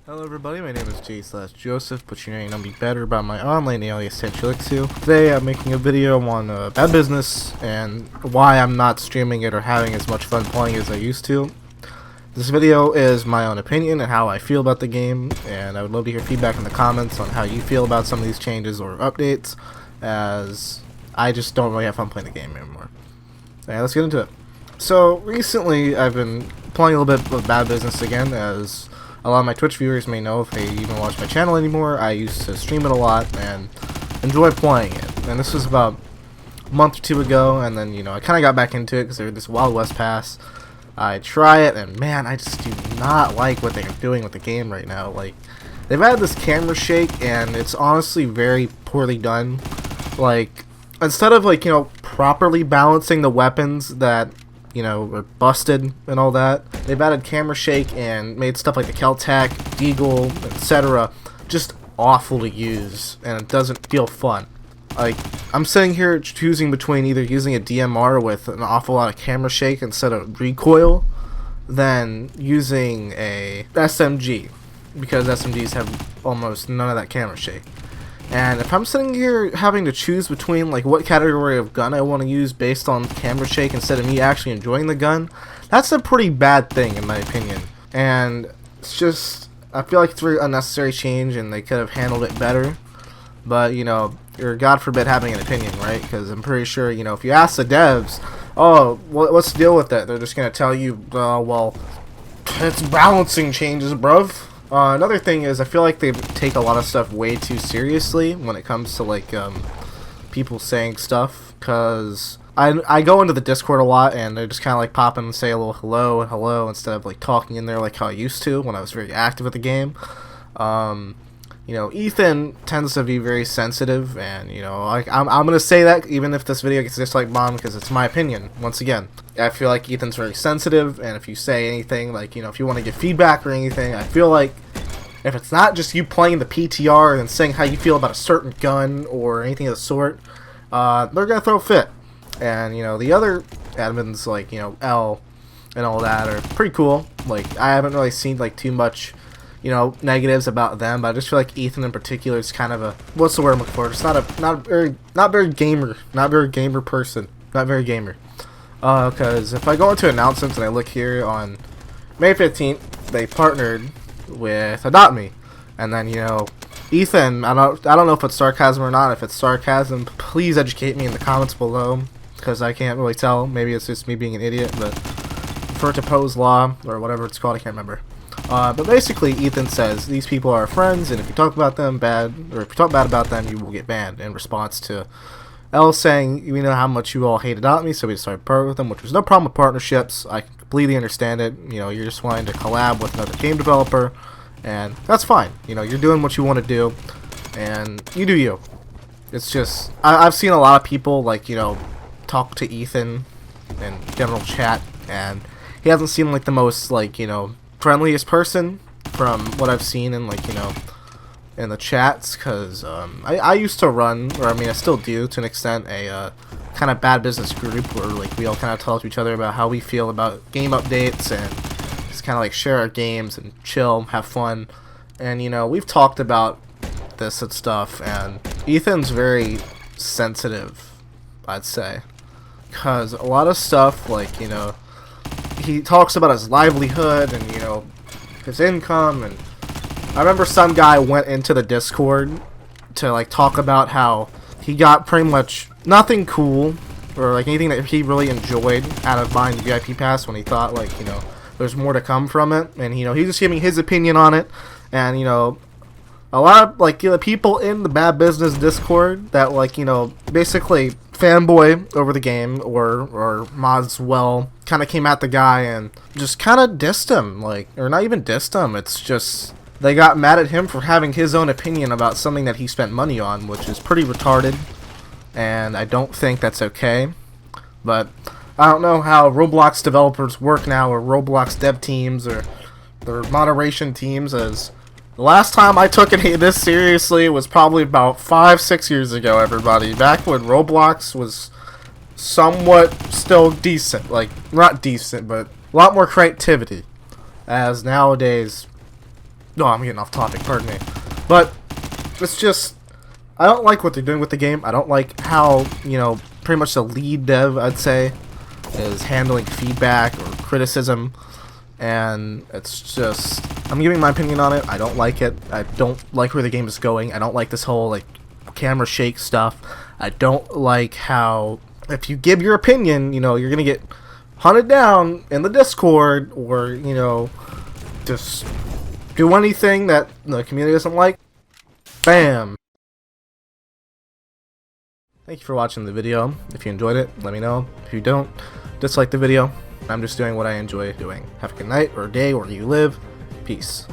Hello everybody, my name is J/Joseph, but you know me better by my online alias Tenchilixu. Today I'm making a video on bad business and why I'm not streaming it or having as much fun playing as I used to. This video is my own opinion and how I feel about the game, and I would love to hear feedback in the comments on how you feel about some of these changes or updates, as I just don't really have fun playing the game anymore. Alright, let's get into it. So recently I've been playing a little bit of bad business again, as a lot of my Twitch viewers may know if they even watch my channel anymore. I used to stream it a lot and enjoy playing it. And this was about a month or two ago, and then, I kind of got back into it because there's this Wild West pass. I try it, and man, I just do not like what they're doing with the game right now. Like, they've added this camera shake, and it's honestly very poorly done. Like, instead of, properly balancing the weapons that were busted and all that, they've added camera shake and made stuff like the Keltec, Deagle, etc. just awful to use, and it doesn't feel fun. Like, I'm sitting here choosing between either using a DMR with an awful lot of camera shake instead of recoil than using a SMG, because SMGs have almost none of that camera shake. And if I'm sitting here having to choose between what category of gun I want to use based on camera shake instead of me actually enjoying the gun, that's a pretty bad thing in my opinion. And it's just, I feel like it's a very unnecessary change and they could have handled it better. But you're God forbid having an opinion, right? Because I'm pretty sure, if you ask the devs, oh, what's the deal with that? They're just going to tell you, well, it's balancing changes, bruv. Another thing is, I feel like they take a lot of stuff way too seriously when it comes to people saying stuff, because I go into the Discord a lot and they just kind of pop in and say a little hello and hello instead of talking in there like how I used to when I was very active with the game. Ethan tends to be very sensitive, and I'm gonna say that even if this video gets disliked bomb, because it's my opinion. Once again, I feel like Ethan's very sensitive, and if you say anything if you want to give feedback or anything, I feel like if it's not just you playing the PTR and saying how you feel about a certain gun or anything of the sort, they're gonna throw a fit. And the other admins L and all that are pretty cool. I haven't really seen too much negatives about them, but I just feel like Ethan in particular is kind of a, what's the word I'm looking for? It's not very gamer person, not very gamer. Because if I go into announcements and I look here on May 15th, they partnered with Adopt Me, and then Ethan, I don't know if it's sarcasm or not. If it's sarcasm, please educate me in the comments below, because I can't really tell. Maybe it's just me being an idiot, but for to pose law or whatever it's called, I can't remember. But basically, Ethan says these people are friends, and if you talk about them bad, or if you talk bad about them, you will get banned. In response to L saying, we know how much you all hate Adopt Me, so we decided to partner with them, which was no problem with partnerships. I completely understand it. You're just wanting to collab with another game developer, and that's fine. You're doing what you want to do, and you do you. It's just, I've seen a lot of people talk to Ethan in general chat, and he hasn't seemed like the most friendliest person from what I've seen in in the chats, because I used to run, or I still do to an extent, a kind of bad business group where we all kind of talk to each other about how we feel about game updates and just kind of share our games and chill, have fun. And we've talked about this and stuff, and Ethan's very sensitive, I'd say, because a lot of stuff he talks about his livelihood and his income, and I remember some guy went into the Discord to talk about how he got pretty much nothing cool or anything that he really enjoyed out of buying the VIP pass, when he thought there's more to come from it, and he's just giving his opinion on it. And a lot of the people in the Bad Business Discord that basically fanboy over the game or mods well kind of came at the guy and just kind of dissed him, or not even dissed him, it's just they got mad at him for having his own opinion about something that he spent money on, which is pretty retarded, and I don't think that's okay. But I don't know how Roblox developers work now, or Roblox dev teams, or their moderation teams, as the last time I took it this seriously was probably about 5-6 years ago, everybody. Back when Roblox was somewhat still decent. Not decent, but a lot more creativity. As nowadays, No, I'm getting off topic, pardon me. But it's just, I don't like what they're doing with the game. I don't like how, you know, pretty much the lead dev, I'd say, is handling feedback or criticism. And it's just, I'm giving my opinion on it. I don't like it. I don't like where the game is going. I don't like this whole, like, camera shake stuff. I don't like how, if you give your opinion, you know, you're gonna get hunted down in the Discord, or, you know, just do anything that the community doesn't like. Bam! Thank you for watching the video. If you enjoyed it, let me know. If you don't, dislike the video. I'm just doing what I enjoy doing. Have a good night, or day, where you live. Peace.